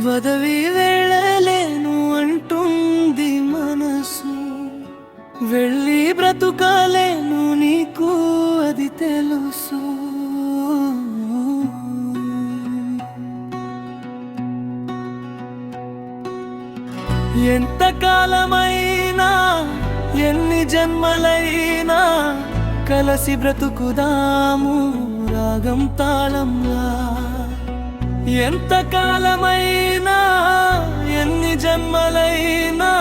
వదవి వెళ్ళలేను అంటుంది మనసు, వెళ్ళి బ్రతుకాలేను నీకు అది తెలుసు. ఎంతకాలమైనా ఎన్ని జన్మలైనా కలసి బ్రతుకుదాము రాగం తాళంలా. ఎంతకాలమైనా ఎన్ని జన్మలైనా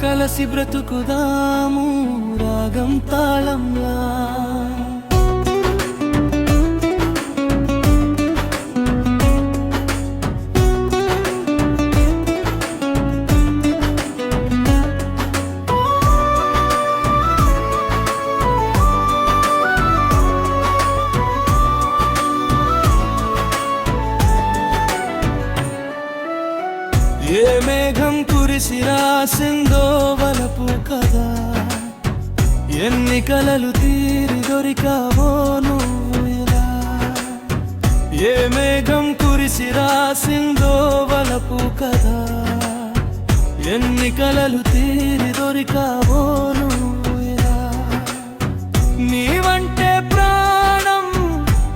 కలసి బ్రతుకుదాము రాగం తాళంలా. ఏ మేఘం కురిసి రాసిందో వలపు కదా, ఎన్ని కలలు తీరి దొరికావో నువ్వు ఇలా. ఏ మేఘం కురిసి రాసిందో వలపు కదా, ఎన్ని కలలు తీరి దొరికావో నువ్వు ఇలా. నీవంటే ప్రాణం,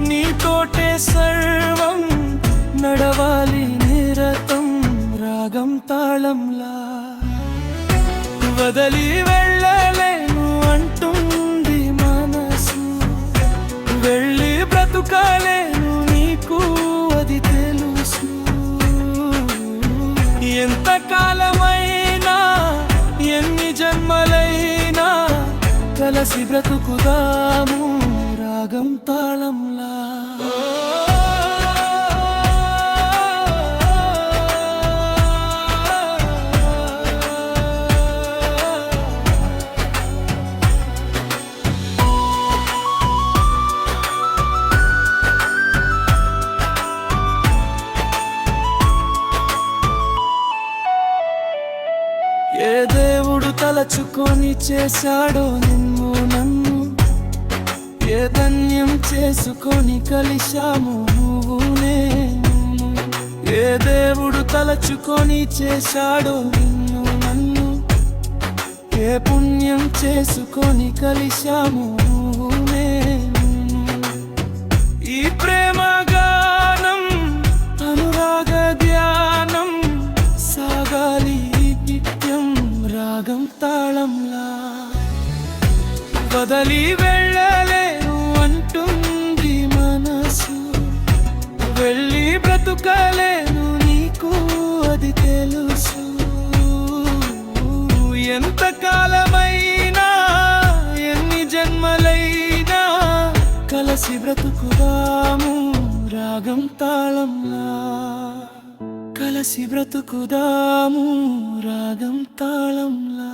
నీతోటే సర్వం, నడవాలి నిరతం రాగం తాళంలా. వదలి వెళ్ళలేను అంటుంది మనసు, వెళ్ళి బ్రతుకాలేను నీకు అది తెలుసు. ఎంతకాలమైనా ఎన్ని జన్మలైనా కలసి బ్రతుకుదాము రాగం తాళంలా. ఏ దేవుడు తలచుకొని చేశాడో నిన్ను నన్ను, ఏ ధన్యం చేసుకొని కలిశాము నువ్వు నేను. ఏ దేవుడు తలచుకొని చేశాడో నిన్ను నన్ను, ఏ పుణ్యం చేసుకొని కలిశాము నువ్వు నేను. ఈ ప్రేమ గానం అనురాగ ధ్యానం సాగాలి రాగం తాళంలా. వదలి వెళ్ళలేను అంటుంది మనసు, వెళ్ళి బ్రతుకాలేను నీకు అది తెలుసు. ఎంతకాలమైనా ఎన్ని జన్మలైనా కలసి బ్రతుకుదాము రాగం తాళంలా. కలసి బ్రతుకుదాము రాగం తాళంలా.